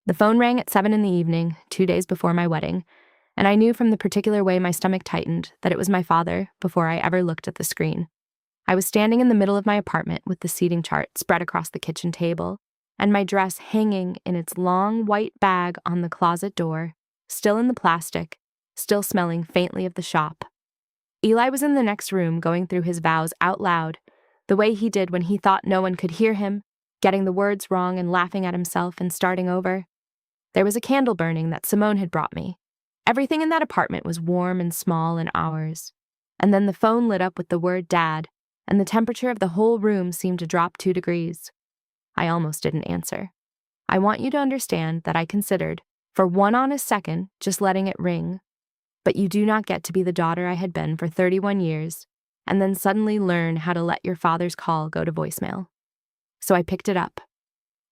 The phone rang at 7 in the evening, 2 days before my wedding, and I knew from the particular way my stomach tightened that it was my father before I ever looked at the screen. I was standing in the middle of my apartment with the seating chart spread across the kitchen table, and my dress hanging in its long white bag on the closet door, still in the plastic, still smelling faintly of the shop. Eli was in the next room going through his vows out loud, the way he did when he thought no one could hear him, getting the words wrong and laughing at himself and starting over. There was a candle burning that Simone had brought me. Everything in that apartment was warm and small and ours. And then the phone lit up with the word Dad, and the temperature of the whole room seemed to drop 2 degrees. I almost didn't answer. I want you to understand that I considered, for one honest second, just letting it ring. But you do not get to be the daughter I had been for 31 years, and then suddenly learn how to let your father's call go to voicemail. So I picked it up.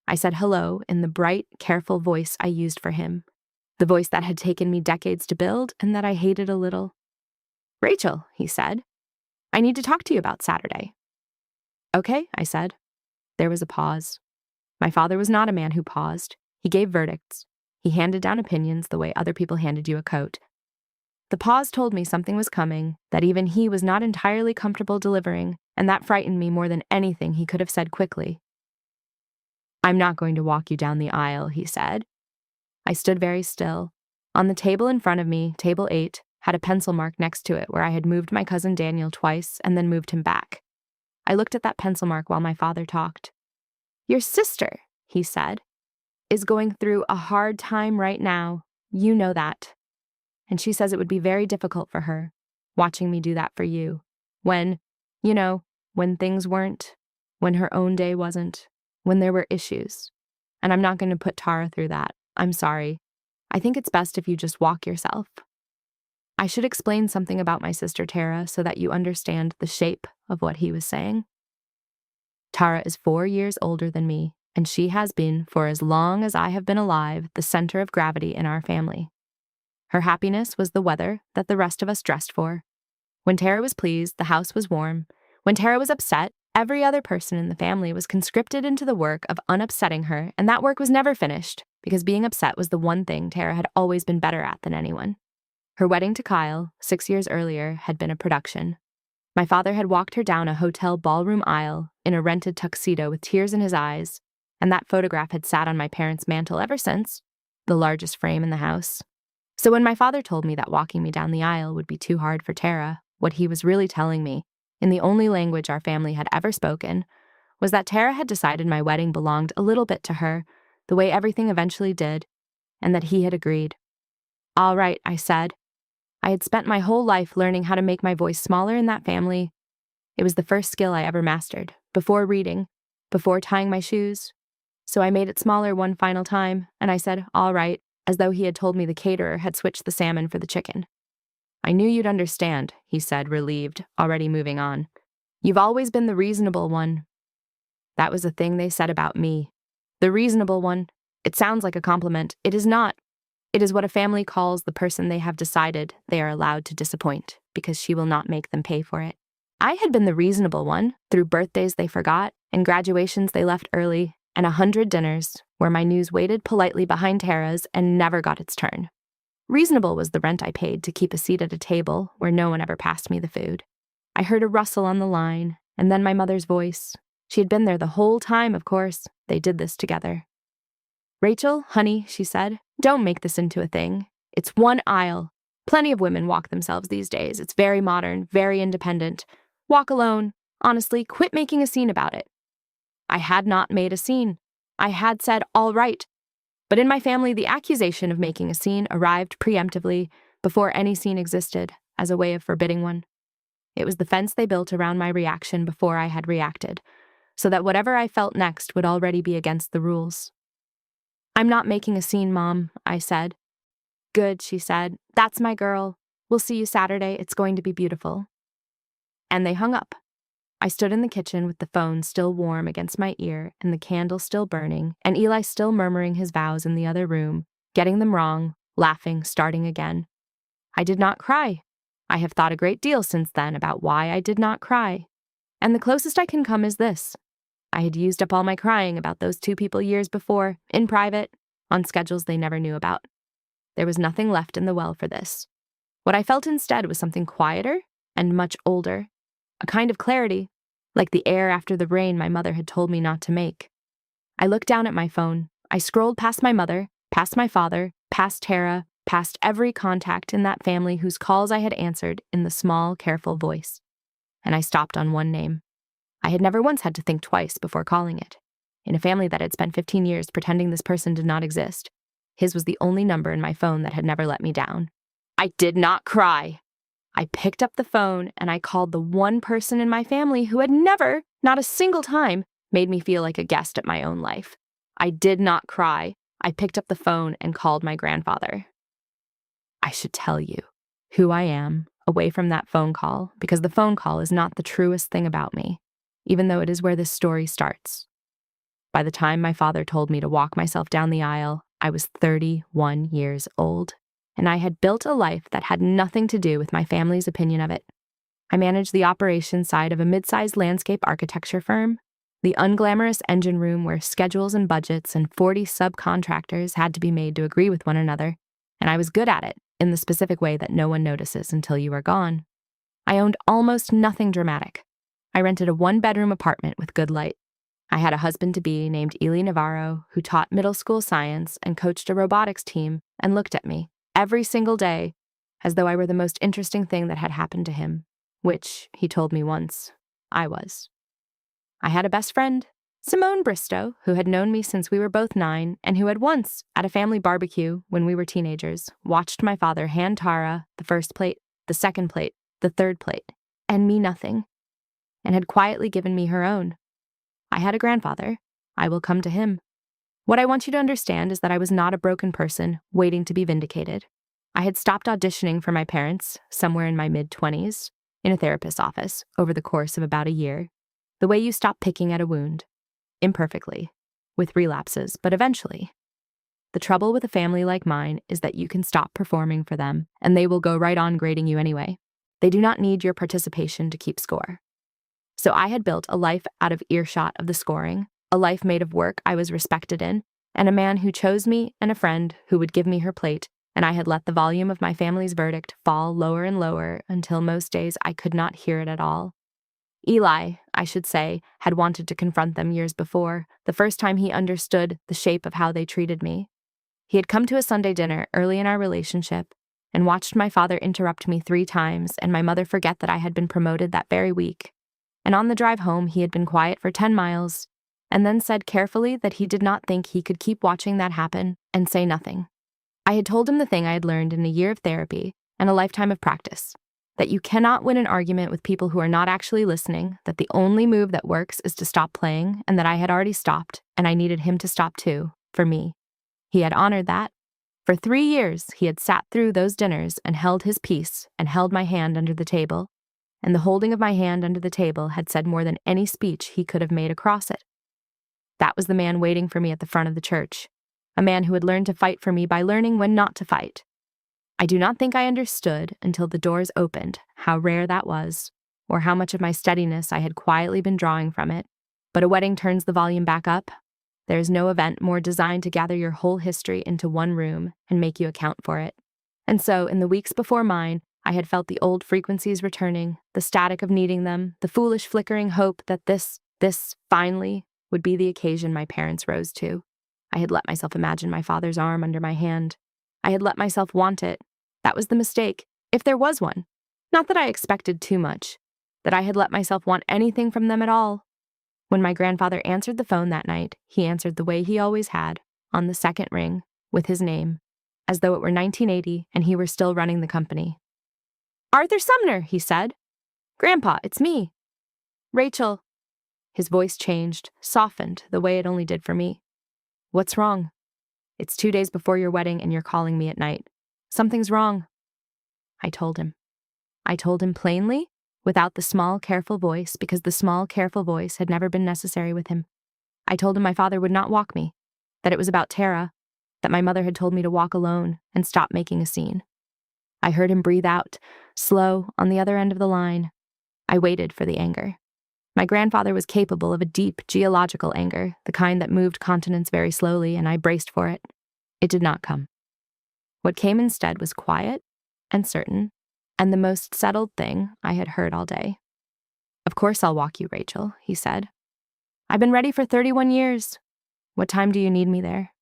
I said hello in the bright, careful voice I used for him, the voice that had taken me decades to build and that I hated a little. "Rachel," he said, "I need to talk to you about Saturday." "Okay," I said. There was a pause. My father was not a man who paused. He gave verdicts. He handed down opinions the way other people handed you a coat. The pause told me something was coming that even he was not entirely comfortable delivering, and that frightened me more than anything he could have said quickly. "I'm not going to walk you down the aisle," he said. I stood very still. On the table in front of me, table 8, had a pencil mark next to it where I had moved my cousin Daniel twice and then moved him back. I looked at that pencil mark while my father talked. "Your sister," he said, "is going through a hard time right now. You know that. And she says it would be very difficult for her, watching me do that for you. When, when things weren't, when her own day wasn't, when there were issues. And I'm not going to put Tara through that. I'm sorry. I think it's best if you just walk yourself." I should explain something about my sister Tara so that you understand the shape of what he was saying. Tara is 4 years older than me, and she has been, for as long as I have been alive, the center of gravity in our family. Her happiness was the weather that the rest of us dressed for. When Tara was pleased, the house was warm. When Tara was upset, every other person in the family was conscripted into the work of unupsetting her, and that work was never finished, because being upset was the one thing Tara had always been better at than anyone. Her wedding to Kyle, 6 years earlier, had been a production. My father had walked her down a hotel ballroom aisle in a rented tuxedo with tears in his eyes, and that photograph had sat on my parents' mantel ever since, the largest frame in the house. So when my father told me that walking me down the aisle would be too hard for Tara, what he was really telling me, in the only language our family had ever spoken, was that Tara had decided my wedding belonged a little bit to her, the way everything eventually did, and that he had agreed. "All right," I said. I had spent my whole life learning how to make my voice smaller in that family. It was the first skill I ever mastered, before reading, before tying my shoes. So I made it smaller one final time, and I said, "All right," as though he had told me the caterer had switched the salmon for the chicken. "I knew you'd understand," he said, relieved, already moving on. "You've always been the reasonable one." That was a thing they said about me. The reasonable one. It sounds like a compliment. It is not. It is what a family calls the person they have decided they are allowed to disappoint, because she will not make them pay for it. I had been the reasonable one, through birthdays they forgot, and graduations they left early, and 100 dinners, where my news waited politely behind Tara's and never got its turn. Reasonable was the rent I paid to keep a seat at a table where no one ever passed me the food. I heard a rustle on the line, and then my mother's voice. She had been there the whole time, of course. They did this together. "Rachel, honey," she said, "don't make this into a thing. It's one aisle. Plenty of women walk themselves these days. It's very modern, very independent. Walk alone. Honestly, quit making a scene about it." I had not made a scene. I had said, "All right." But in my family, the accusation of making a scene arrived preemptively, before any scene existed, as a way of forbidding one. It was the fence they built around my reaction before I had reacted, so that whatever I felt next would already be against the rules. "I'm not making a scene, Mom," I said. "Good," she said. "That's my girl. We'll see you Saturday. It's going to be beautiful." And they hung up. I stood in the kitchen with the phone still warm against my ear and the candle still burning, and Eli still murmuring his vows in the other room, getting them wrong, laughing, starting again. I did not cry. I have thought a great deal since then about why I did not cry. And the closest I can come is this. I had used up all my crying about those 2 people years before, in private, on schedules they never knew about. There was nothing left in the well for this. What I felt instead was something quieter and much older, a kind of clarity, like the air after the rain my mother had told me not to make. I looked down at my phone. I scrolled past my mother, past my father, past Tara, past every contact in that family whose calls I had answered in the small, careful voice. And I stopped on one name. I had never once had to think twice before calling it. In a family that had spent 15 years pretending this person did not exist, his was the only number in my phone that had never let me down. I did not cry. I picked up the phone and I called the one person in my family who had never, not a single time, made me feel like a guest at my own life. I did not cry. I picked up the phone and called my grandfather. I should tell you who I am away from that phone call, because the phone call is not the truest thing about me, even though it is where this story starts. By the time my father told me to walk myself down the aisle, I was 31 years old, and I had built a life that had nothing to do with my family's opinion of it. I managed the operations side of a mid-sized landscape architecture firm, the unglamorous engine room where schedules and budgets and 40 subcontractors had to be made to agree with one another, and I was good at it in the specific way that no one notices until you are gone. I owned almost nothing dramatic. I rented a one-bedroom apartment with good light. I had a husband-to-be named Eli Navarro who taught middle school science and coached a robotics team and looked at me every single day as though I were the most interesting thing that had happened to him, which, he told me once, I was. I had a best friend, Simone Bristow, who had known me since we were both 9 and who had once, at a family barbecue when we were teenagers, watched my father hand Tara the first plate, the second plate, the third plate, and me nothing, and had quietly given me her own. I had a grandfather. I will come to him. What I want you to understand is that I was not a broken person waiting to be vindicated. I had stopped auditioning for my parents, somewhere in my mid-20s, in a therapist's office, over the course of about a year. The way you stop picking at a wound. Imperfectly, with relapses, but eventually. The trouble with a family like mine is that you can stop performing for them, and they will go right on grading you anyway. They do not need your participation to keep score. So I had built a life out of earshot of the scoring, a life made of work I was respected in, and a man who chose me and a friend who would give me her plate, and I had let the volume of my family's verdict fall lower and lower until most days I could not hear it at all. Eli, I should say, had wanted to confront them years before, the first time he understood the shape of how they treated me. He had come to a Sunday dinner early in our relationship and watched my father interrupt me 3 times and my mother forget that I had been promoted that very week. And on the drive home, he had been quiet for 10 miles and then said carefully that he did not think he could keep watching that happen and say nothing. I had told him the thing I had learned in a year of therapy and a lifetime of practice. That you cannot win an argument with people who are not actually listening, that the only move that works is to stop playing, and that I had already stopped, and I needed him to stop too, for me. He had honored that. For 3 years, he had sat through those dinners and held his peace and held my hand under the table, and the holding of my hand under the table had said more than any speech he could have made across it. That was the man waiting for me at the front of the church, a man who had learned to fight for me by learning when not to fight. I do not think I understood until the doors opened how rare that was, or how much of my steadiness I had quietly been drawing from it. But a wedding turns the volume back up. There is no event more designed to gather your whole history into one room and make you account for it. And so, in the weeks before mine, I had felt the old frequencies returning, the static of needing them, the foolish flickering hope that this, finally, would be the occasion my parents rose to. I had let myself imagine my father's arm under my hand. I had let myself want it. That was the mistake, if there was one. Not that I expected too much, that I had let myself want anything from them at all. When my grandfather answered the phone that night, he answered the way he always had, on the second ring, with his name, as though it were 1980 and he were still running the company. "Arthur Sumner," he said. "Grandpa, it's me." "Rachel." His voice changed, softened, the way it only did for me. "What's wrong?" "It's 2 days before your wedding and you're calling me at night. Something's wrong." I told him. I told him plainly, without the small, careful voice, because the small, careful voice had never been necessary with him. I told him my father would not walk me, that it was about Tara, that my mother had told me to walk alone and stop making a scene. I heard him breathe out, slow, on the other end of the line. I waited for the anger. My grandfather was capable of a deep, geological anger, the kind that moved continents very slowly, and I braced for it. It did not come. What came instead was quiet and certain, and the most settled thing I had heard all day. "Of course I'll walk you, Rachel," he said. "I've been ready for 31 years. What time do you need me there?"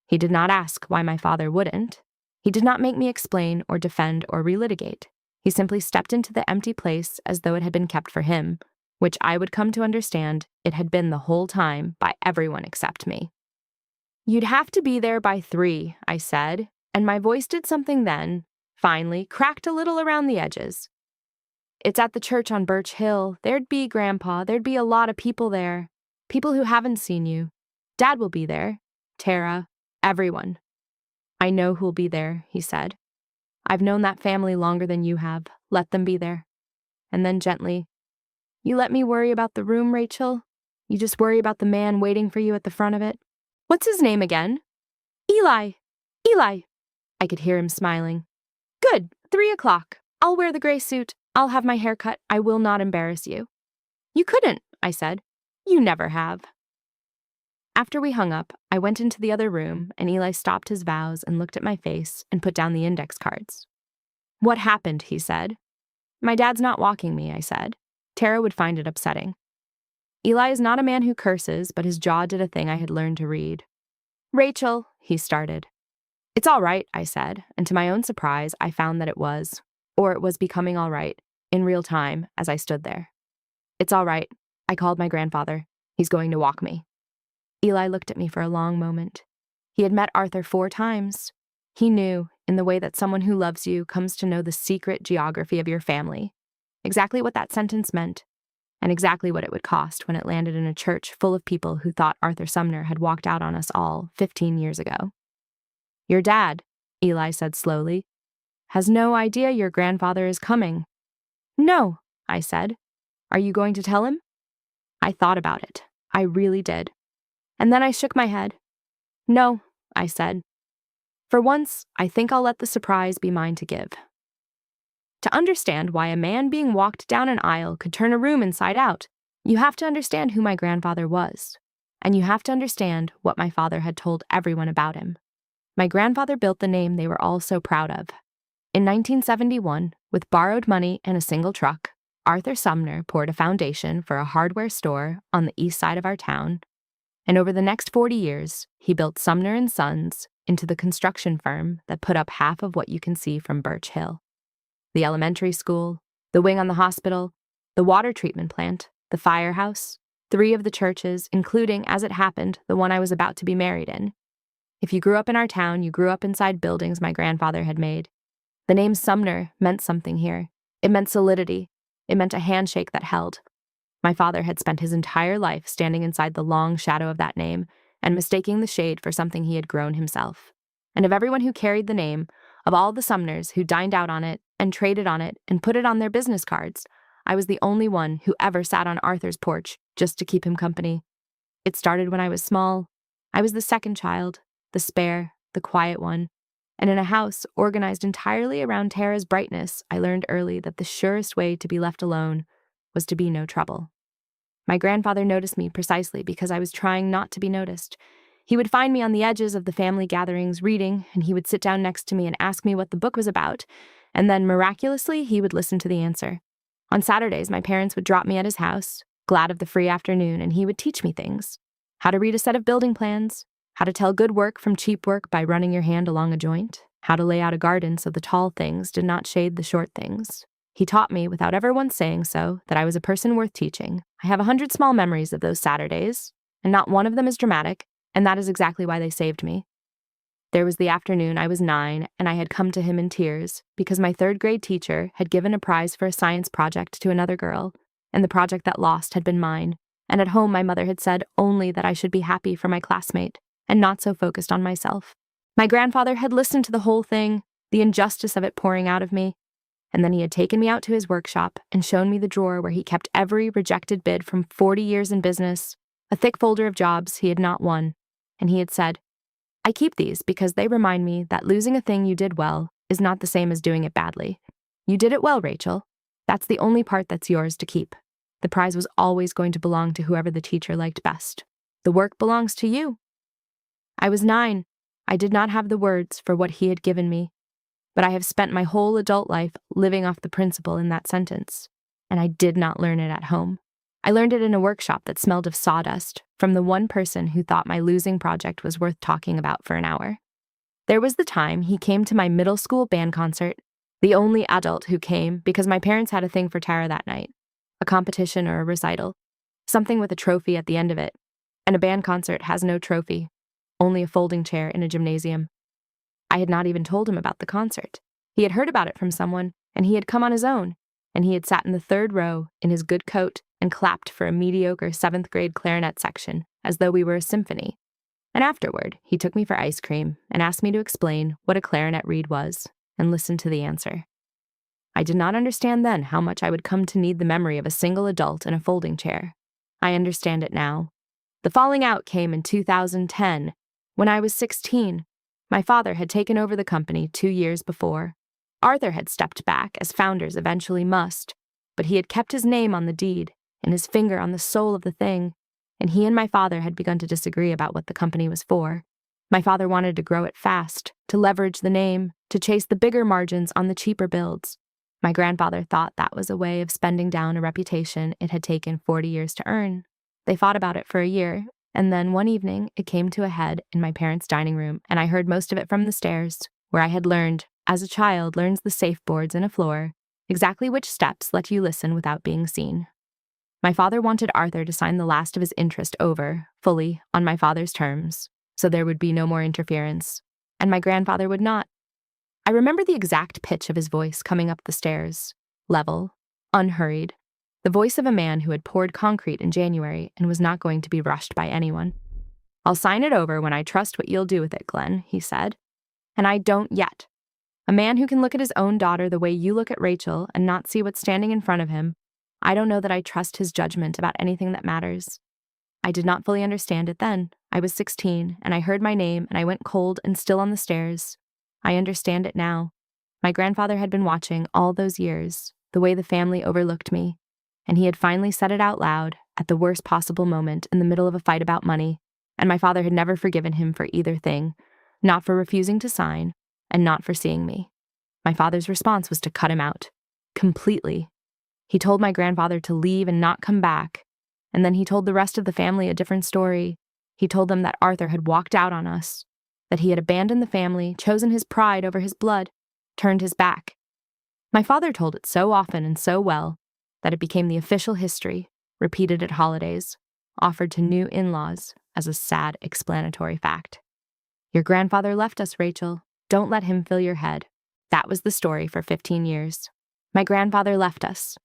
He did not ask why my father wouldn't. He did not make me explain or defend or relitigate. He simply stepped into the empty place as though it had been kept for him, which I would come to understand it had been the whole time by everyone except me. "You'd have to be there by 3, I said, and my voice did something then, finally, cracked a little around the edges. "It's at the church on Birch Hill. There'd be, Grandpa, there'd be a lot of people there. People who haven't seen you. Dad will be there. Tara, everyone." "I know who'll be there," he said. "I've known that family longer than you have. Let them be there." And then gently, "You let me worry about the room, Rachel. You just worry about the man waiting for you at the front of it. What's his name again?" "Eli. Eli." I could hear him smiling. "Good. 3 o'clock. I'll wear the gray suit. I'll have my hair cut. I will not embarrass you." "You couldn't," I said. "You never have." After we hung up, I went into the other room, and Eli stopped his vows and looked at my face and put down the index cards. "What happened?" he said. "My dad's not walking me," I said. "Tara would find it upsetting." Eli is not a man who curses, but his jaw did a thing I had learned to read. "Rachel," he started. "It's all right," I said, and to my own surprise, I found that it was, or it was becoming all right, in real time, as I stood there. "It's all right." I called my grandfather. "He's going to walk me." Eli looked at me for a long moment. He had met Arthur 4 times. He knew, in the way that someone who loves you comes to know the secret geography of your family, exactly what that sentence meant, and exactly what it would cost when it landed in a church full of people who thought Arthur Sumner had walked out on us all 15 years ago. "Your dad," Eli said slowly, "has no idea your grandfather is coming." "No," I said. "Are you going to tell him?" I thought about it. I really did. And then I shook my head. "No," I said. "For once, I think I'll let the surprise be mine to give." To understand why a man being walked down an aisle could turn a room inside out, you have to understand who my grandfather was. And you have to understand what my father had told everyone about him. My grandfather built the name they were all so proud of. In 1971, with borrowed money and a single truck, Arthur Sumner poured a foundation for a hardware store on the east side of our town, and over the next 40 years, he built Sumner and Sons into the construction firm that put up half of what you can see from Birch Hill. The elementary school, the wing on the hospital, the water treatment plant, the firehouse, 3 of the churches, including, as it happened, the one I was about to be married in. If you grew up in our town, you grew up inside buildings my grandfather had made. The name Sumner meant something here. It meant solidity. It meant a handshake that held. My father had spent his entire life standing inside the long shadow of that name and mistaking the shade for something he had grown himself. And of everyone who carried the name, of all the Sumners who dined out on it and traded on it and put it on their business cards, I was the only one who ever sat on Arthur's porch just to keep him company. It started when I was small. I was the second child, the spare, the quiet one. And in a house organized entirely around Tara's brightness, I learned early that the surest way to be left alone was to be no trouble. My grandfather noticed me precisely because I was trying not to be noticed. He would find me on the edges of the family gatherings reading, and he would sit down next to me and ask me what the book was about, and then, miraculously, he would listen to the answer. On Saturdays, my parents would drop me at his house, glad of the free afternoon, and he would teach me things. How to read a set of building plans, how to tell good work from cheap work by running your hand along a joint, how to lay out a garden so the tall things did not shade the short things. He taught me, without ever once saying so, that I was a person worth teaching. I have 100 small memories of those Saturdays, and not one of them is dramatic, and that is exactly why they saved me. There was the afternoon I was 9, and I had come to him in tears because my 3rd-grade teacher had given a prize for a science project to another girl, and the project that lost had been mine, and at home my mother had said only that I should be happy for my classmate and not so focused on myself. My grandfather had listened to the whole thing, the injustice of it pouring out of me, and then he had taken me out to his workshop and shown me the drawer where he kept every rejected bid from 40 years in business, a thick folder of jobs he had not won, and he had said, "I keep these because they remind me that losing a thing you did well is not the same as doing it badly. You did it well, Rachel. That's the only part that's yours to keep. The prize was always going to belong to whoever the teacher liked best. The work belongs to you." I was 9, I did not have the words for what he had given me, but I have spent my whole adult life living off the principle in that sentence, and I did not learn it at home. I learned it in a workshop that smelled of sawdust from the one person who thought my losing project was worth talking about for an hour. There was the time he came to my middle school band concert, the only adult who came because my parents had a thing for Tara that night, a competition or a recital, something with a trophy at the end of it, and a band concert has no trophy, only a folding chair in a gymnasium. I had not even told him about the concert. He had heard about it from someone, and he had come on his own, and he had sat in the third row in his good coat and clapped for a mediocre 7th grade clarinet section as though we were a symphony. And afterward, he took me for ice cream and asked me to explain what a clarinet reed was and listen to the answer. I did not understand then how much I would come to need the memory of a single adult in a folding chair. I understand it now. The falling out came in 2010, when I was 16. My father had taken over the company 2 years before. Arthur had stepped back, as founders eventually must, but he had kept his name on the deed and his finger on the soul of the thing, and he and my father had begun to disagree about what the company was for. My father wanted to grow it fast, to leverage the name, to chase the bigger margins on the cheaper builds. My grandfather thought that was a way of spending down a reputation it had taken 40 years to earn. They fought about it for a year, and then one evening it came to a head in my parents' dining room, and I heard most of it from the stairs, where I had learned, as a child learns the safe boards in a floor, exactly which steps let you listen without being seen. My father wanted Arthur to sign the last of his interest over, fully, on my father's terms, so there would be no more interference, and my grandfather would not. I remember the exact pitch of his voice coming up the stairs, level, unhurried, the voice of a man who had poured concrete in January and was not going to be rushed by anyone. "I'll sign it over when I trust what you'll do with it, Glenn," he said. And I don't yet. A man who can look at his own daughter the way you look at Rachel and not see what's standing in front of him, I don't know that I trust his judgment about anything that matters. I did not fully understand it then. I was 16, and I heard my name, and I went cold and still on the stairs. I understand it now. My grandfather had been watching all those years, the way the family overlooked me, and he had finally said it out loud at the worst possible moment in the middle of a fight about money, and my father had never forgiven him for either thing, not for refusing to sign, and not for seeing me. My father's response was to cut him out. Completely. He told my grandfather to leave and not come back, and then he told the rest of the family a different story. He told them that Arthur had walked out on us, that he had abandoned the family, chosen his pride over his blood, turned his back. My father told it so often and so well that it became the official history, repeated at holidays, offered to new in-laws as a sad explanatory fact. "Your grandfather left us, Rachel. Don't let him fill your head." That was the story for 15 years. My grandfather left us.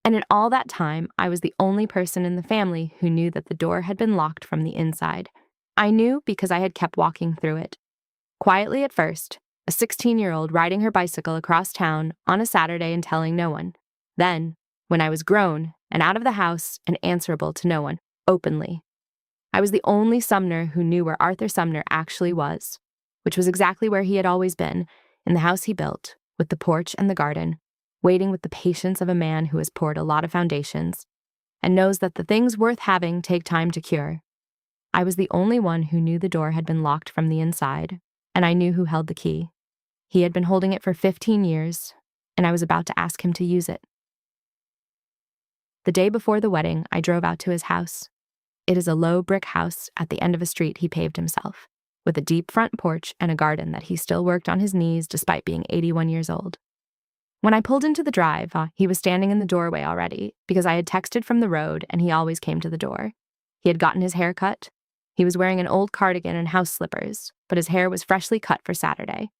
And in all that time, I was the only person in the family who knew that the door had been locked from the inside. I knew because I had kept walking through it. Quietly at first, a 16-year-old riding her bicycle across town on a Saturday and telling no one. Then, when I was grown and out of the house and answerable to no one, openly. I was the only Sumner who knew where Arthur Sumner actually was, which was exactly where he had always been, in the house he built, with the porch and the garden, waiting with the patience of a man who has poured a lot of foundations and knows that the things worth having take time to cure. I was the only one who knew the door had been locked from the inside, and I knew who held the key. He had been holding it for 15 years, and I was about to ask him to use it. The day before the wedding, I drove out to his house. It is a low brick house at the end of a street he paved himself, with a deep front porch and a garden that he still worked on his knees despite being 81 years old. When I pulled into the drive, he was standing in the doorway already, because I had texted from the road and he always came to the door. He had gotten his hair cut. He was wearing an old cardigan and house slippers, but his hair was freshly cut for Saturday.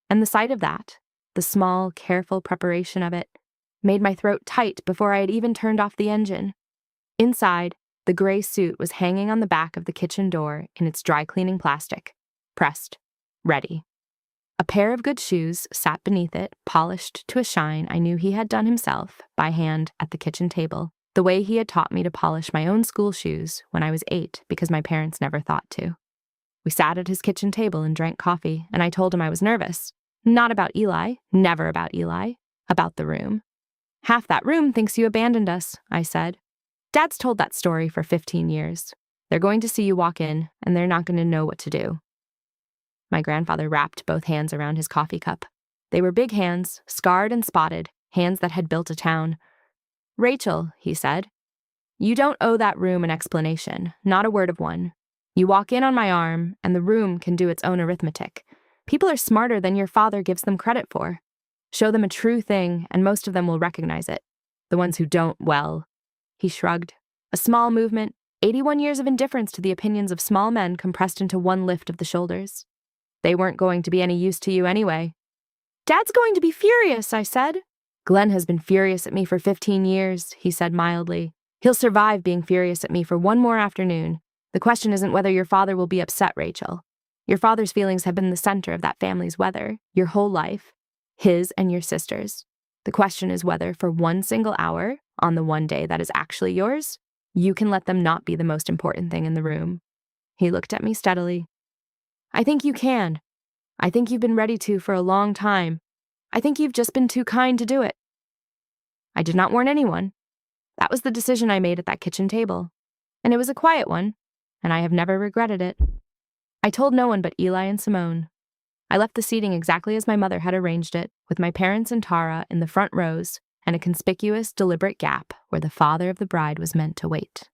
And the sight of that, the small, careful preparation of it, made my throat tight before I had even turned off the engine. Inside, the gray suit was hanging on the back of the kitchen door in its dry cleaning plastic, pressed, ready. A pair of good shoes sat beneath it, polished to a shine I knew he had done himself, by hand, at the kitchen table, the way he had taught me to polish my own school shoes when I was 8 because my parents never thought to. We sat at his kitchen table and drank coffee, and I told him I was nervous. Not about Eli, never about Eli, about the room. "Half that room thinks you abandoned us," I said. "Dad's told that story for 15 years. They're going to see you walk in, and they're not going to know what to do." My grandfather wrapped both hands around his coffee cup. They were big hands, scarred and spotted, hands that had built a town. "Rachel," he said, "you don't owe that room an explanation, not a word of one. You walk in on my arm, and the room can do its own arithmetic. People are smarter than your father gives them credit for. Show them a true thing, and most of them will recognize it. The ones who don't, well." He shrugged. A small movement, 81 years of indifference to the opinions of small men compressed into one lift of the shoulders. "They weren't going to be any use to you anyway." "Dad's going to be furious," I said. "Glenn has been furious at me for 15 years, he said mildly. "He'll survive being furious at me for one more afternoon. The question isn't whether your father will be upset, Rachel. Your father's feelings have been the center of that family's weather, your whole life, his and your sister's. The question is whether, for one single hour, on the one day that is actually yours, you can let them not be the most important thing in the room." He looked at me steadily. "I think you can. I think you've been ready to for a long time. I think you've just been too kind to do it." I did not warn anyone. That was the decision I made at that kitchen table. And it was a quiet one, and I have never regretted it. I told no one but Eli and Simone. I left the seating exactly as my mother had arranged it, with my parents and Tara in the front rows, and a conspicuous, deliberate gap where the father of the bride was meant to wait.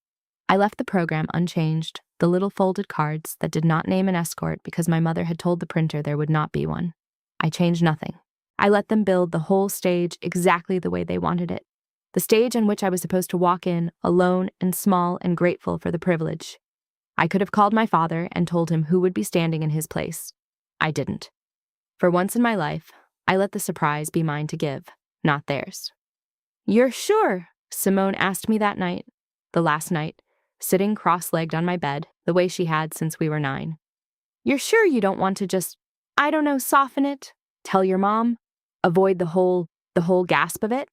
I left the program unchanged, the little folded cards that did not name an escort because my mother had told the printer there would not be one. I changed nothing. I let them build the whole stage exactly the way they wanted it. The stage on which I was supposed to walk in, alone and small and grateful for the privilege. I could have called my father and told him who would be standing in his place. I didn't. For once in my life, I let the surprise be mine to give, not theirs. "You're sure?" Simone asked me that night, the last night, sitting cross-legged on my bed, the way she had since we were 9. "You're sure you don't want to just, I don't know, soften it? Tell your mom? Avoid the whole gasp of it?"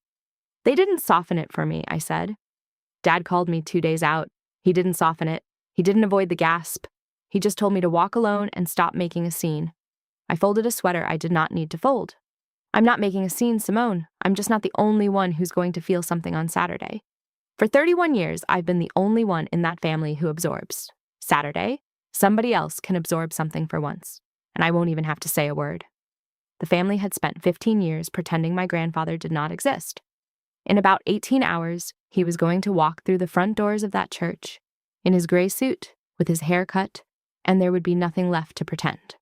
"They didn't soften it for me," I said. "Dad called me 2 days out. He didn't soften it. He didn't avoid the gasp. He just told me to walk alone and stop making a scene. I folded a sweater I did not need to fold. I'm not making a scene, Simone. I'm just not the only one who's going to feel something on Saturday. For 31 years, I've been the only one in that family who absorbs. Saturday, somebody else can absorb something for once, and I won't even have to say a word." The family had spent 15 years pretending my grandfather did not exist. In about 18 hours, he was going to walk through the front doors of that church, in his gray suit, with his hair cut, and there would be nothing left to pretend.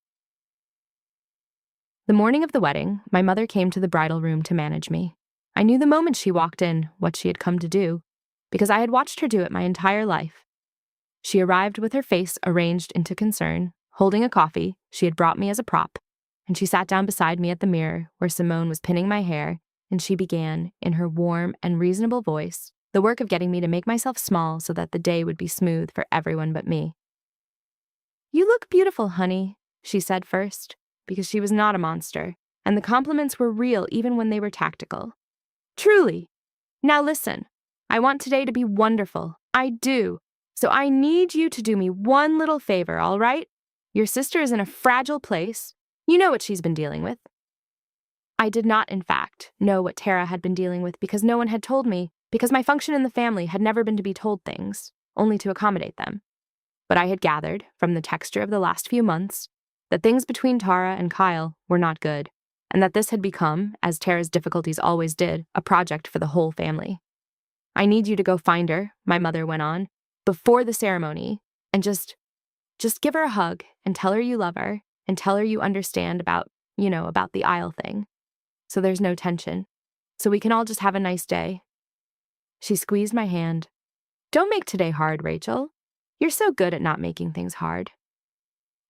The morning of the wedding, my mother came to the bridal room to manage me. I knew the moment she walked in what she had come to do, because I had watched her do it my entire life. She arrived with her face arranged into concern, holding a coffee she had brought me as a prop, and she sat down beside me at the mirror where Simone was pinning my hair, and she began, in her warm and reasonable voice, the work of getting me to make myself small so that the day would be smooth for everyone but me. "You look beautiful, honey," she said first, because she was not a monster, and the compliments were real even when they were tactical. "Truly. Now listen, I want today to be wonderful. I do. So I need you to do me one little favor, all right? Your sister is in a fragile place. You know what she's been dealing with." I did not, in fact, know what Tara had been dealing with because no one had told me, because my function in the family had never been to be told things, only to accommodate them. But I had gathered, from the texture of the last few months, that things between Tara and Kyle were not good, and that this had become, as Tara's difficulties always did, a project for the whole family. "I need you to go find her," my mother went on, "before the ceremony, and just give her a hug and tell her you love her and tell her you understand about the aisle thing. So there's no tension. So we can all just have a nice day." She squeezed my hand. "Don't make today hard, Rachel. You're so good at not making things hard."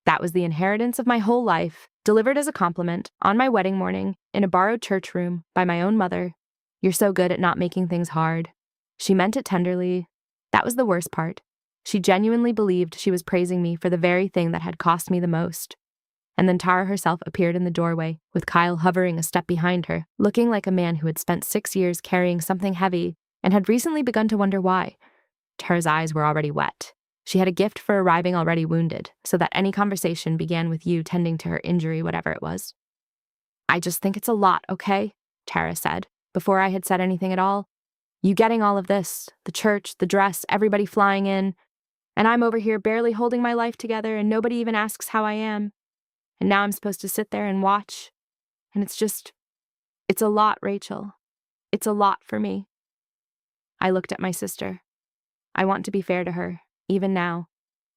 That was the inheritance of my whole life, delivered as a compliment, on my wedding morning, in a borrowed church room, by my own mother. "You're so good at not making things hard." She meant it tenderly. That was the worst part. She genuinely believed she was praising me for the very thing that had cost me the most. And then Tara herself appeared in the doorway, with Kyle hovering a step behind her, looking like a man who had spent 6 years carrying something heavy and had recently begun to wonder why. Tara's eyes were already wet. She had a gift for arriving already wounded, so that any conversation began with you tending to her injury, whatever it was. "I just think it's a lot, okay?" Tara said, before I had said anything at all. "You getting all of this, the church, the dress, everybody flying in, and I'm over here barely holding my life together and nobody even asks how I am. and now I'm supposed to sit there and watch. And it's a lot, Rachel. It's a lot for me. I looked at my sister. I want to be fair to her, even now.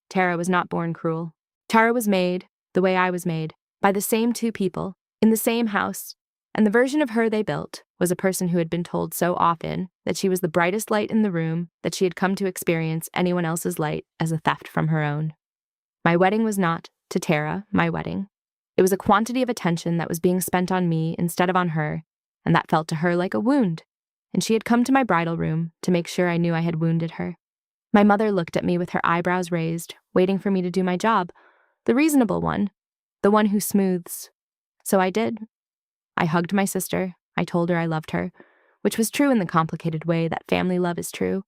Tara was not born cruel. Tara was made, the way I was made, by the same two people, in the same house, and the version of her they built was a person who had been told so often that she was the brightest light in the room that she had come to experience anyone else's light as a theft from her own. My wedding was not, to Tara, my wedding. It was a quantity of attention that was being spent on me instead of on her, and that felt to her like a wound, and she had come to my bridal room to make sure I knew I had wounded her. My mother looked at me with her eyebrows raised, waiting for me to do my job, the reasonable one, the one who smooths. So I did. I hugged my sister. I told her I loved her, which was true in the complicated way that family love is true.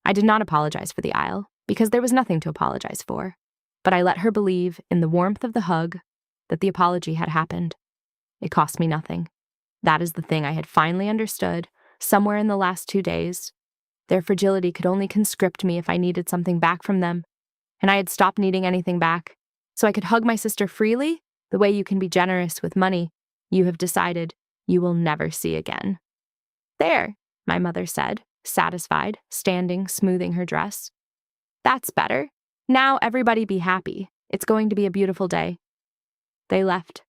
I did not apologize for the aisle, because there was nothing to apologize for, but I let her believe, in the warmth of the hug, that the apology had happened. It cost me nothing. That is the thing I had finally understood, somewhere in the last 2 days. Their fragility could only conscript me if I needed something back from them, and I had stopped needing anything back, so I could hug my sister freely, the way you can be generous with money you have decided you will never see again. There, my mother said, satisfied, standing, smoothing her dress. That's better. Now everybody be happy. It's going to be a beautiful day. They left.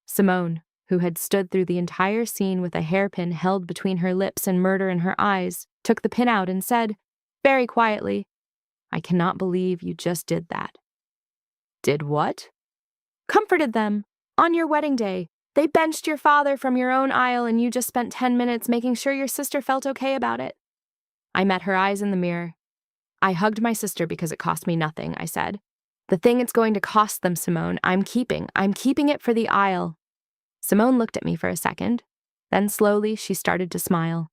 Simone, who had stood through the entire scene with a hairpin held between her lips and murder in her eyes, took the pin out and said, very quietly, I cannot believe you just did that. Did what? Comforted them. On your wedding day. They benched your father from your own aisle and you just spent 10 minutes making sure your sister felt okay about it. I met her eyes in the mirror. I hugged my sister because it cost me nothing, I said. The thing it's going to cost them, Simone, I'm keeping. I'm keeping it for the aisle. Simone looked at me for a second. Then slowly she started to smile.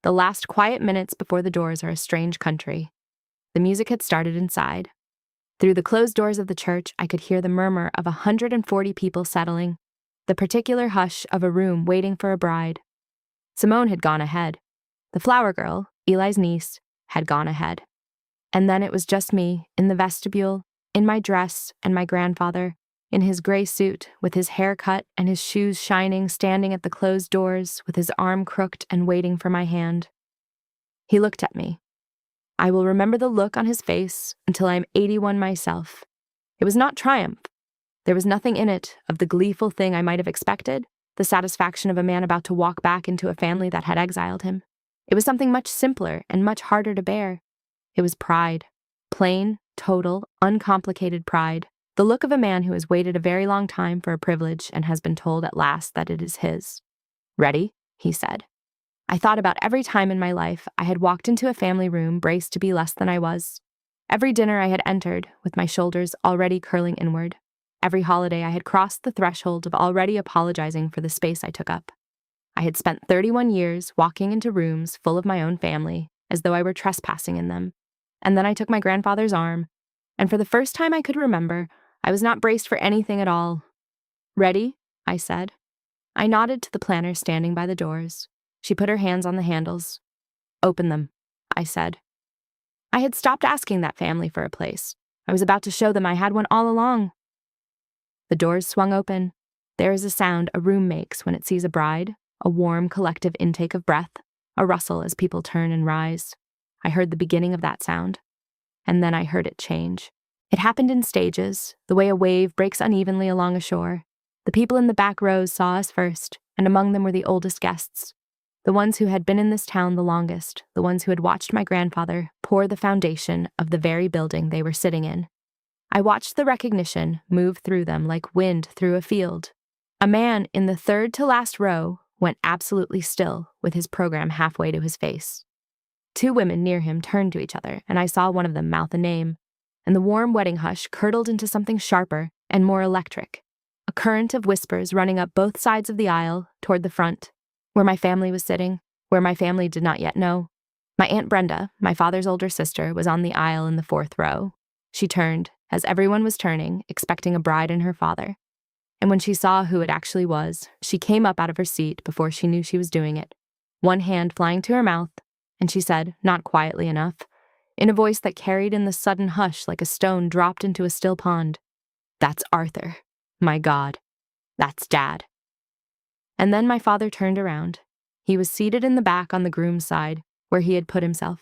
The last quiet minutes before the doors are a strange country. The music had started inside. Through the closed doors of the church, I could hear the murmur of 140 people settling, the particular hush of a room waiting for a bride. Simone had gone ahead. The flower girl, Eli's niece, had gone ahead. And then it was just me, in the vestibule, in my dress, and my grandfather, in his gray suit, with his hair cut and his shoes shining, standing at the closed doors, with his arm crooked and waiting for my hand. He looked at me. I will remember the look on his face until I am 81 myself. It was not triumph. There was nothing in it of the gleeful thing I might have expected, the satisfaction of a man about to walk back into a family that had exiled him. It was something much simpler and much harder to bear. It was pride. Plain, total, uncomplicated pride. The look of a man who has waited a very long time for a privilege and has been told at last that it is his. Ready? He said. I thought about every time in my life I had walked into a family room braced to be less than I was. Every dinner I had entered, with my shoulders already curling inward. Every holiday I had crossed the threshold of already apologizing for the space I took up. I had spent 31 years walking into rooms full of my own family, as though I were trespassing in them. And then I took my grandfather's arm, and for the first time I could remember, I was not braced for anything at all. Ready? I said. I nodded to the planner standing by the doors. She put her hands on the handles. Open them, I said. I had stopped asking that family for a place. I was about to show them I had one all along. The doors swung open. There is a sound a room makes when it sees a bride, a warm, collective intake of breath, a rustle as people turn and rise. I heard the beginning of that sound, and then I heard it change. It happened in stages, the way a wave breaks unevenly along a shore. The people in the back rows saw us first, and among them were the oldest guests, the ones who had been in this town the longest, the ones who had watched my grandfather pour the foundation of the very building they were sitting in. I watched the recognition move through them like wind through a field. A man in the third to last row went absolutely still with his program halfway to his face. Two women near him turned to each other, and I saw one of them mouth a name, and the warm wedding hush curdled into something sharper and more electric, a current of whispers running up both sides of the aisle toward the front, where my family was sitting, where my family did not yet know. My Aunt Brenda, my father's older sister, was on the aisle in the fourth row. She turned, as everyone was turning, expecting a bride and her father. And when she saw who it actually was, she came up out of her seat before she knew she was doing it, one hand flying to her mouth, and she said, not quietly enough, in a voice that carried in the sudden hush like a stone dropped into a still pond, "That's Arthur." My God, that's Dad. And then my father turned around. He was seated in the back on the groom's side, where he had put himself.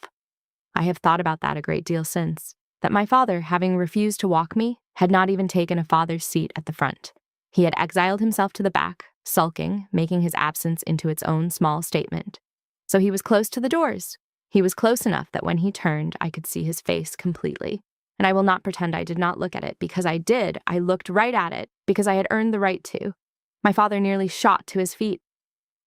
I have thought about that a great deal since, that my father, having refused to walk me, had not even taken a father's seat at the front. He had exiled himself to the back, sulking, making his absence into its own small statement. So he was close to the doors. He was close enough that when he turned, I could see his face completely. And I will not pretend I did not look at it, because I did. I looked right at it, because I had earned the right to. My father nearly shot to his feet.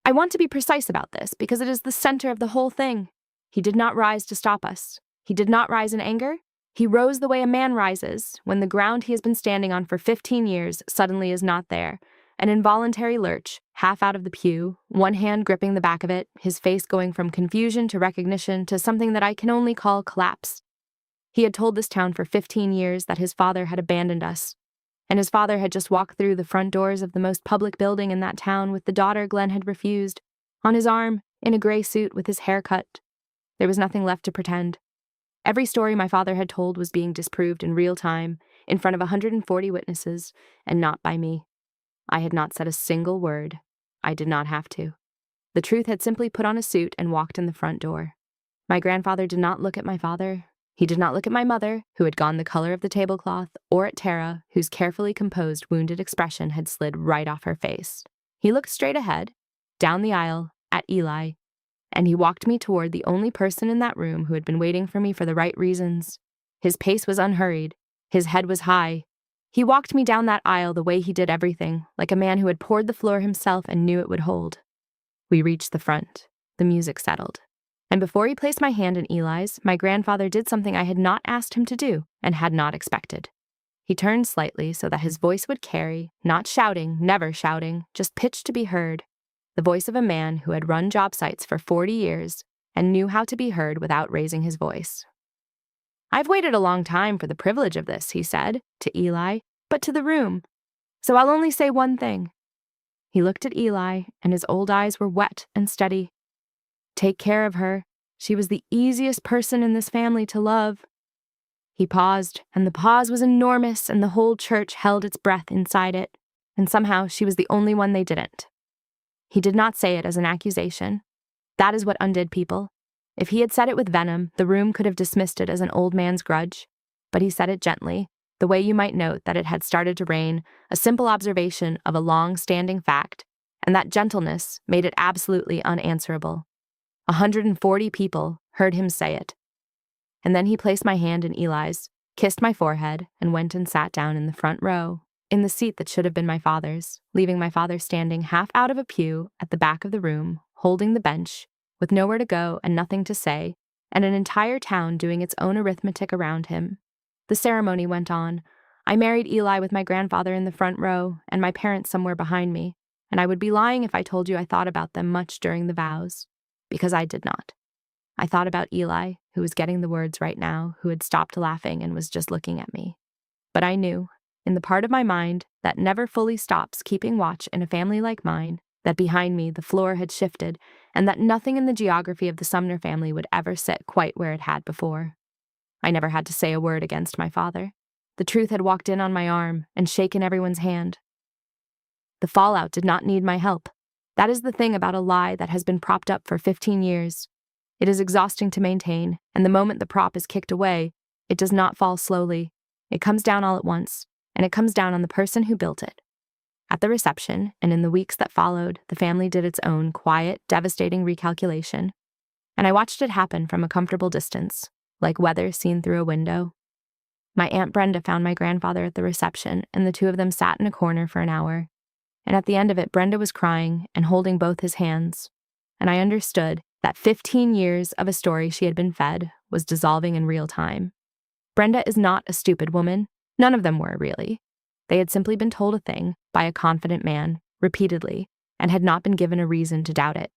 I want to be precise about this, because it is the center of the whole thing. He did not rise to stop us. He did not rise in anger. He rose the way a man rises, when the ground he has been standing on for 15 years suddenly is not there. An involuntary lurch, half out of the pew, one hand gripping the back of it, his face going from confusion to recognition to something that I can only call collapse. He had told this town for 15 years that his father had abandoned us, and his father had just walked through the front doors of the most public building in that town with the daughter Glenn had refused, on his arm, in a gray suit with his hair cut. There was nothing left to pretend. Every story my father had told was being disproved in real time, in front of 140 witnesses, and not by me. I had not said a single word. I did not have to. The truth had simply put on a suit and walked in the front door. My grandfather did not look at my father. He did not look at my mother, who had gone the color of the tablecloth, or at Tara, whose carefully composed, wounded expression had slid right off her face. He looked straight ahead, down the aisle, at Eli, and he walked me toward the only person in that room who had been waiting for me for the right reasons. His pace was unhurried. His head was high. He walked me down that aisle the way he did everything, like a man who had poured the floor himself and knew it would hold. We reached the front. The music settled. And before he placed my hand in Eli's, my grandfather did something I had not asked him to do and had not expected. He turned slightly so that his voice would carry, not shouting, never shouting, just pitched to be heard, the voice of a man who had run job sites for 40 years and knew how to be heard without raising his voice. "I've waited a long time for the privilege of this," he said, to Eli, but to the room. "So I'll only say one thing." He looked at Eli, and his old eyes were wet and steady. "Take care of her. She was the easiest person in this family to love." He paused, and the pause was enormous, and the whole church held its breath inside it, and somehow she was the only one they didn't. He did not say it as an accusation. That is what undid people. If he had said it with venom, the room could have dismissed it as an old man's grudge. But he said it gently, the way you might note that it had started to rain, a simple observation of a long-standing fact, and that gentleness made it absolutely unanswerable. 140 people heard him say it. And then he placed my hand in Eli's, kissed my forehead, and went and sat down in the front row, in the seat that should have been my father's, leaving my father standing half out of a pew at the back of the room, holding the bench, with nowhere to go and nothing to say, and an entire town doing its own arithmetic around him. The ceremony went on. I married Eli with my grandfather in the front row, and my parents somewhere behind me, and I would be lying if I told you I thought about them much during the vows, because I did not. I thought about Eli, who was getting the words right now, who had stopped laughing and was just looking at me. But I knew, in the part of my mind that never fully stops keeping watch in a family like mine, that behind me the floor had shifted, and that nothing in the geography of the Sumner family would ever sit quite where it had before. I never had to say a word against my father. The truth had walked in on my arm and shaken everyone's hand. The fallout did not need my help. That is the thing about a lie that has been propped up for 15 years. It is exhausting to maintain, and the moment the prop is kicked away, it does not fall slowly. It comes down all at once, and it comes down on the person who built it. At the reception, and in the weeks that followed, the family did its own quiet, devastating recalculation, and I watched it happen from a comfortable distance, like weather seen through a window. My Aunt Brenda found my grandfather at the reception, and the two of them sat in a corner for an hour. And at the end of it, Brenda was crying and holding both his hands, and I understood that 15 years of a story she had been fed was dissolving in real time. Brenda is not a stupid woman. None of them were, really. They had simply been told a thing by a confident man, repeatedly, and had not been given a reason to doubt it.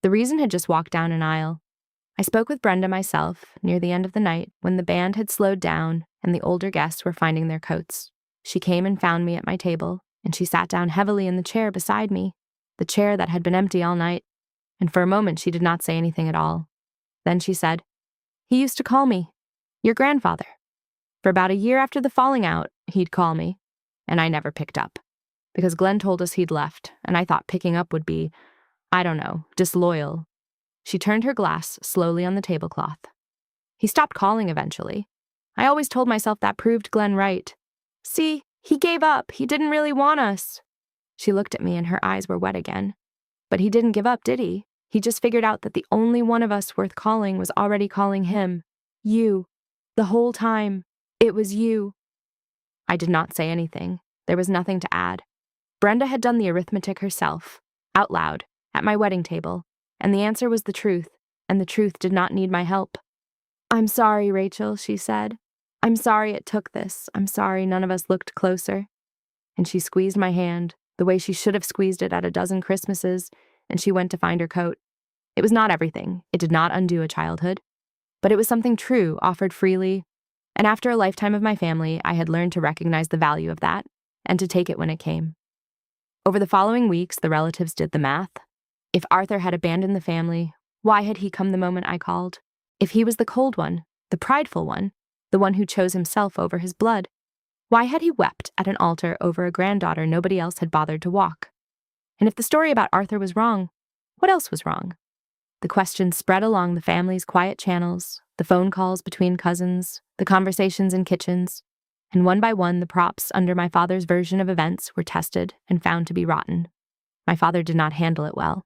The reason had just walked down an aisle. I spoke with Brenda myself near the end of the night when the band had slowed down and the older guests were finding their coats. She came and found me at my table, and she sat down heavily in the chair beside me, the chair that had been empty all night, and for a moment she did not say anything at all. Then she said, "He used to call me, your grandfather. For about a year after the falling out, he'd call me. and I never picked up. Because Glenn told us he'd left, and I thought picking up would be, I don't know, disloyal. She turned her glass slowly on the tablecloth. He stopped calling eventually. I always told myself that proved Glenn right. See, he gave up. He didn't really want us. She looked at me and her eyes were wet again. But he didn't give up, did he? He just figured out that the only one of us worth calling was already calling him. You. The whole time. It was you. I did not say anything. There was nothing to add. Brenda had done the arithmetic herself, out loud, at my wedding table, and the answer was the truth, and the truth did not need my help. I'm sorry, Rachel, she said. I'm sorry it took this. I'm sorry none of us looked closer. And she squeezed my hand, the way she should have squeezed it at a dozen Christmases, and she went to find her coat. It was not everything. It did not undo a childhood. But it was something true, offered freely, and after a lifetime of my family, I had learned to recognize the value of that, and to take it when it came. Over the following weeks, the relatives did the math. If Arthur had abandoned the family, why had he come the moment I called? If he was the cold one, the prideful one, the one who chose himself over his blood, why had he wept at an altar over a granddaughter nobody else had bothered to walk? And if the story about Arthur was wrong, what else was wrong? The questions spread along the family's quiet channels, the phone calls between cousins, the conversations in kitchens, and one by one the props under my father's version of events were tested and found to be rotten. My father did not handle it well.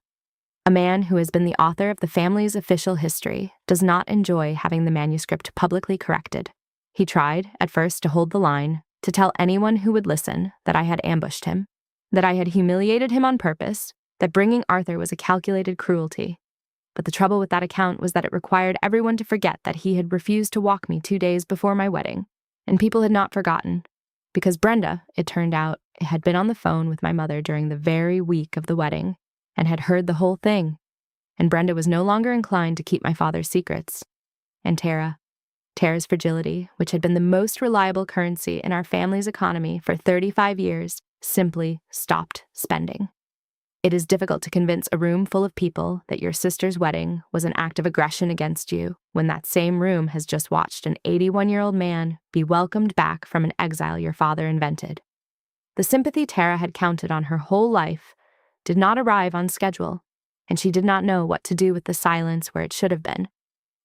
A man who has been the author of the family's official history does not enjoy having the manuscript publicly corrected. He tried, at first, to hold the line, to tell anyone who would listen that I had ambushed him, that I had humiliated him on purpose, that bringing Arthur was a calculated cruelty. But the trouble with that account was that it required everyone to forget that he had refused to walk me 2 days before my wedding, and people had not forgotten, because Brenda, it turned out, had been on the phone with my mother during the very week of the wedding, and had heard the whole thing, and Brenda was no longer inclined to keep my father's secrets. And Tara's fragility, which had been the most reliable currency in our family's economy for 35 years, simply stopped spending. It is difficult to convince a room full of people that your sister's wedding was an act of aggression against you when that same room has just watched an 81-year-old man be welcomed back from an exile your father invented. The sympathy Tara had counted on her whole life did not arrive on schedule, and she did not know what to do with the silence where it should have been.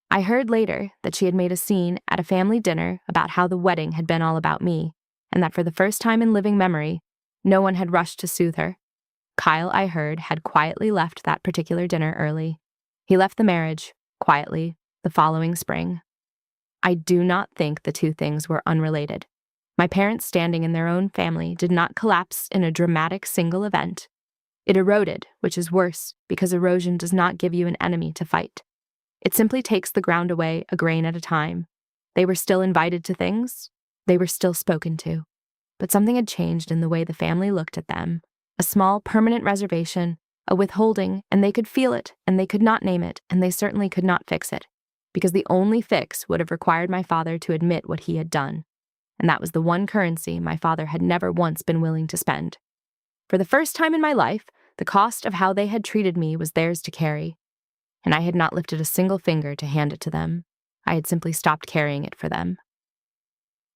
I heard later that she had made a scene at a family dinner about how the wedding had been all about me, and that for the first time in living memory, no one had rushed to soothe her. Kyle, I heard, had quietly left that particular dinner early. He left the marriage, quietly, the following spring. I do not think the two things were unrelated. My parents' standing in their own family did not collapse in a dramatic single event. It eroded, which is worse, because erosion does not give you an enemy to fight. It simply takes the ground away a grain at a time. They were still invited to things. They were still spoken to. But something had changed in the way the family looked at them. A small, permanent reservation, a withholding, and they could feel it, and they could not name it, and they certainly could not fix it, because the only fix would have required my father to admit what he had done. And that was the one currency my father had never once been willing to spend. For the first time in my life, the cost of how they had treated me was theirs to carry. And I had not lifted a single finger to hand it to them. I had simply stopped carrying it for them.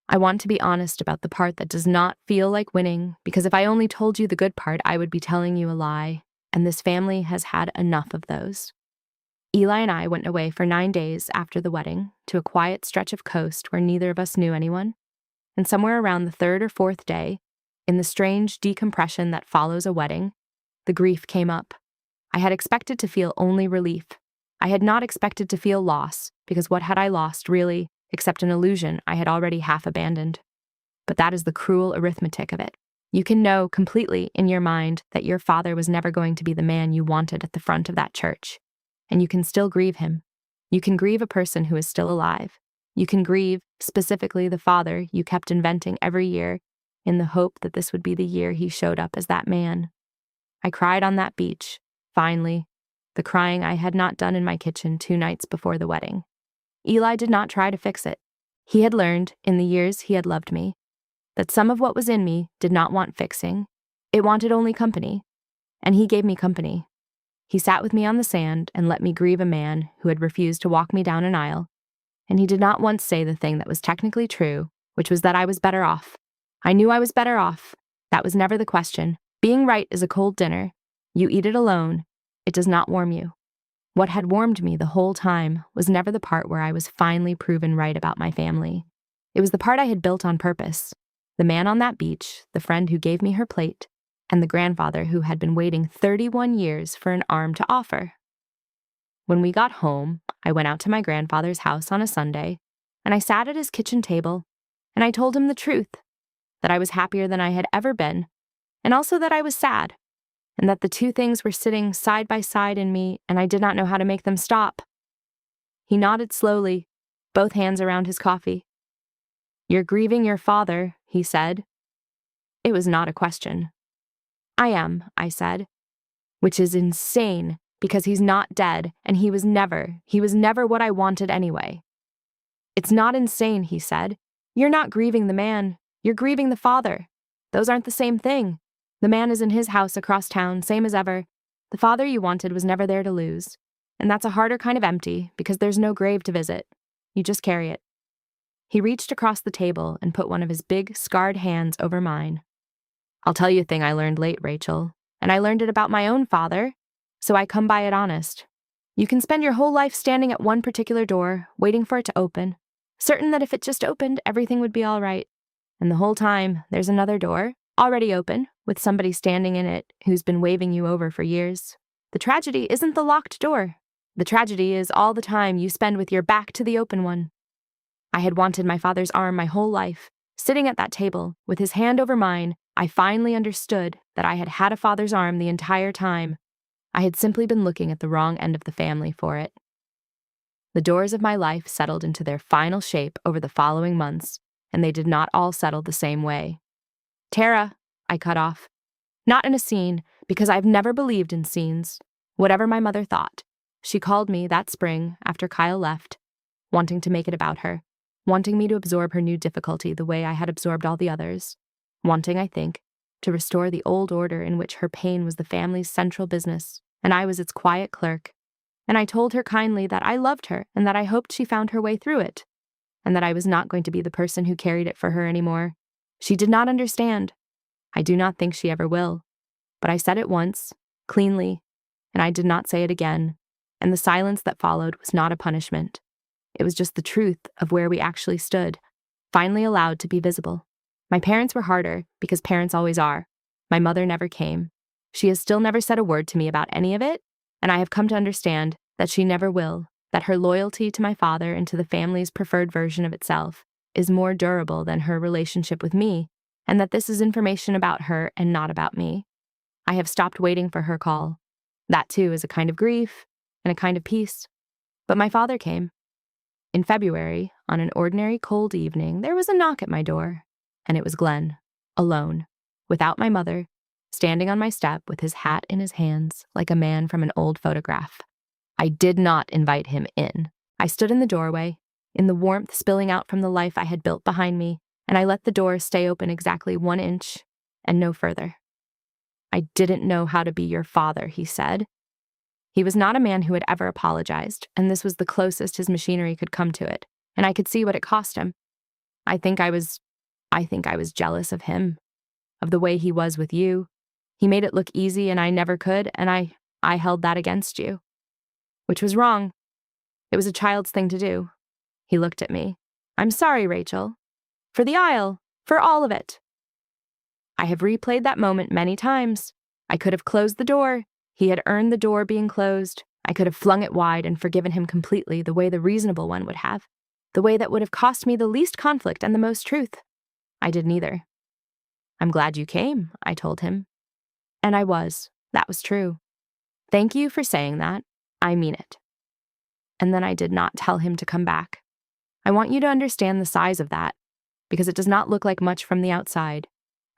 I want to be honest about the part that does not feel like winning, because if I only told you the good part, I would be telling you a lie, and this family has had enough of those. Eli and I went away for 9 days after the wedding to a quiet stretch of coast where neither of us knew anyone, and somewhere around the 3rd or 4th day, in the strange decompression that follows a wedding, the grief came up. I had expected to feel only relief. I had not expected to feel loss, because what had I lost, really, except an illusion I had already half abandoned? But that is the cruel arithmetic of it. You can know completely in your mind that your father was never going to be the man you wanted at the front of that church. And you can still grieve him. You can grieve a person who is still alive. You can grieve, specifically, the father you kept inventing every year in the hope that this would be the year he showed up as that man. I cried on that beach, finally, the crying I had not done in my kitchen 2 nights before the wedding. Eli did not try to fix it. He had learned, in the years he had loved me, that some of what was in me did not want fixing. It wanted only company, and he gave me company. He sat with me on the sand and let me grieve a man who had refused to walk me down an aisle, and he did not once say the thing that was technically true, which was that I was better off. I knew I was better off. That was never the question. Being right is a cold dinner. You eat it alone. It does not warm you. What had warmed me the whole time was never the part where I was finally proven right about my family. It was the part I had built on purpose. The man on that beach, the friend who gave me her plate, and the grandfather who had been waiting 31 years for an arm to offer. When we got home, I went out to my grandfather's house on a Sunday, and I sat at his kitchen table, and I told him the truth, that I was happier than I had ever been, and also that I was sad, and that the two things were sitting side by side in me, and I did not know how to make them stop. He nodded slowly, both hands around his coffee. "You're grieving your father," he said. It was not a question. "I am," I said, "which is insane, because he's not dead, and he was never what I wanted anyway." "It's not insane," he said. "You're not grieving the man, you're grieving the father. Those aren't the same thing. The man is in his house across town, same as ever. The father you wanted was never there to lose. And that's a harder kind of empty, because there's no grave to visit. You just carry it." He reached across the table and put one of his big, scarred hands over mine. "I'll tell you a thing I learned late, Rachel, and I learned it about my own father, so I come by it honest. You can spend your whole life standing at one particular door, waiting for it to open, certain that if it just opened, everything would be all right. And the whole time, there's another door, already open, with somebody standing in it who's been waving you over for years. The tragedy isn't the locked door. The tragedy is all the time you spend with your back to the open one." I had wanted my father's arm my whole life. Sitting at that table, with his hand over mine, I finally understood that I had had a father's arm the entire time. I had simply been looking at the wrong end of the family for it. The doors of my life settled into their final shape over the following months, and they did not all settle the same way. "Tara," I cut off. "Not in a scene, because I've never believed in scenes. Whatever my mother thought. She called me that spring, after Kyle left, wanting to make it about her, wanting me to absorb her new difficulty the way I had absorbed all the others, wanting, I think, to restore the old order in which her pain was the family's central business, and I was its quiet clerk. And I told her kindly that I loved her and that I hoped she found her way through it, and that I was not going to be the person who carried it for her anymore. She did not understand. I do not think she ever will. But I said it once, cleanly, and I did not say it again, and the silence that followed was not a punishment. It was just the truth of where we actually stood, finally allowed to be visible. My parents were harder, because parents always are. My mother never came. She has still never said a word to me about any of it, and I have come to understand that she never will, that her loyalty to my father and to the family's preferred version of itself is more durable than her relationship with me, and that this is information about her and not about me. I have stopped waiting for her call. That, too, is a kind of grief and a kind of peace. But my father came. In February, on an ordinary cold evening, there was a knock at my door, and it was Glenn, alone, without my mother, standing on my step with his hat in his hands like a man from an old photograph. I did not invite him in. I stood in the doorway, in the warmth spilling out from the life I had built behind me, and I let the door stay open exactly 1 inch, and no further. "I didn't know how to be your father," he said. He was not a man who had ever apologized, and this was the closest his machinery could come to it, and I could see what it cost him. I think I was jealous of him, of the way he was with you. He made it look easy and I never could, and I held that against you. Which was wrong. It was a child's thing to do. He looked at me. "I'm sorry, Rachel. For the aisle. For all of it." I have replayed that moment many times. I could have closed the door. He had earned the door being closed. I could have flung it wide and forgiven him completely the way the reasonable one would have, the way that would have cost me the least conflict and the most truth. I did neither. "I'm glad you came," I told him. And I was. That was true. "Thank you for saying that. I mean it." And then I did not tell him to come back. I want you to understand the size of that, because it does not look like much from the outside.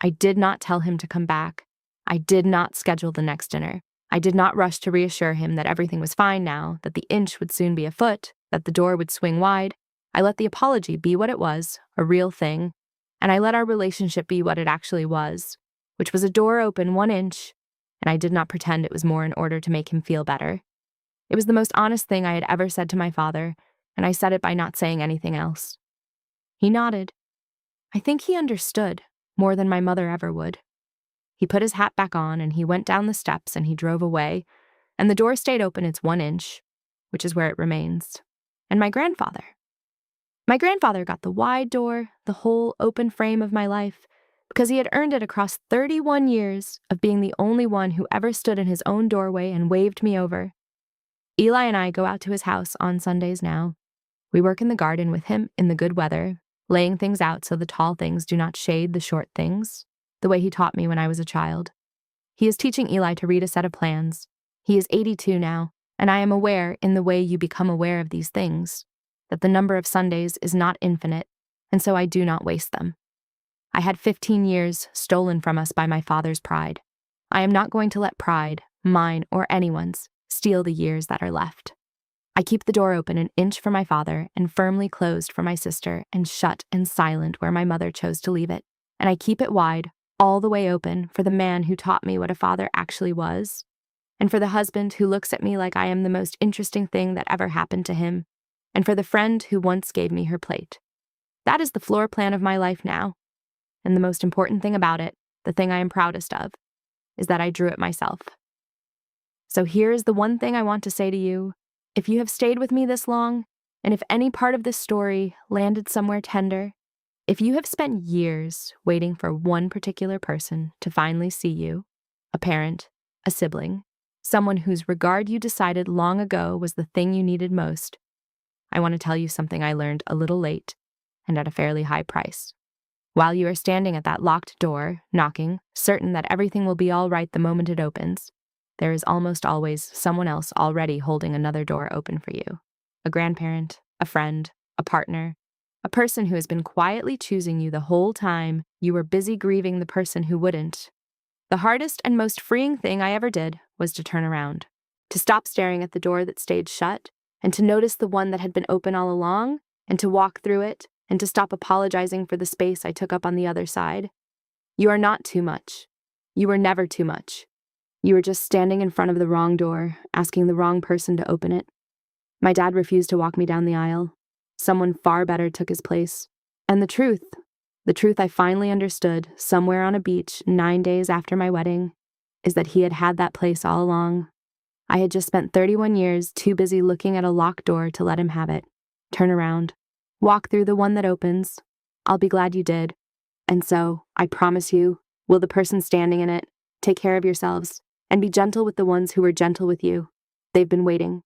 I did not tell him to come back. I did not schedule the next dinner. I did not rush to reassure him that everything was fine now, that the inch would soon be a foot, that the door would swing wide. I let the apology be what it was, a real thing, and I let our relationship be what it actually was, which was a door open 1 inch, and I did not pretend it was more in order to make him feel better. It was the most honest thing I had ever said to my father, and I said it by not saying anything else. He nodded. I think he understood, more than my mother ever would. He put his hat back on and he went down the steps and he drove away, and the door stayed open its 1 inch, which is where it remains. And my grandfather. My grandfather got the wide door, the whole open frame of my life, because he had earned it across 31 years of being the only one who ever stood in his own doorway and waved me over. Eli and I go out to his house on Sundays now. We work in the garden with him in the good weather, laying things out so the tall things do not shade the short things, the way he taught me when I was a child. He is teaching Eli to read a set of plans. He is 82 now, and I am aware, in the way you become aware of these things, that the number of Sundays is not infinite, and so I do not waste them. I had 15 years stolen from us by my father's pride. I am not going to let pride, mine or anyone's, steal the years that are left. I keep the door open an inch for my father and firmly closed for my sister and shut and silent where my mother chose to leave it, and I keep it wide, all the way open for the man who taught me what a father actually was, and for the husband who looks at me like I am the most interesting thing that ever happened to him, and for the friend who once gave me her plate. That is the floor plan of my life now, and the most important thing about it, the thing I am proudest of, is that I drew it myself. So here is the one thing I want to say to you. If you have stayed with me this long, and if any part of this story landed somewhere tender, if you have spent years waiting for one particular person to finally see you, a parent, a sibling, someone whose regard you decided long ago was the thing you needed most, I want to tell you something I learned a little late and at a fairly high price. While you are standing at that locked door, knocking, certain that everything will be all right the moment it opens, there is almost always someone else already holding another door open for you. A grandparent, a friend, a partner, a person who has been quietly choosing you the whole time you were busy grieving the person who wouldn't. The hardest and most freeing thing I ever did was to turn around, to stop staring at the door that stayed shut, and to notice the one that had been open all along, and to walk through it, and to stop apologizing for the space I took up on the other side. You are not too much. You were never too much. You were just standing in front of the wrong door, asking the wrong person to open it. My dad refused to walk me down the aisle. Someone far better took his place. And the truth I finally understood somewhere on a beach 9 days after my wedding, is that he had had that place all along. I had just spent 31 years too busy looking at a locked door to let him have it. Turn around. Walk through the one that opens. I'll be glad you did. And so, I promise you, will the person standing in it, take care of yourselves, and be gentle with the ones who were gentle with you. They've been waiting.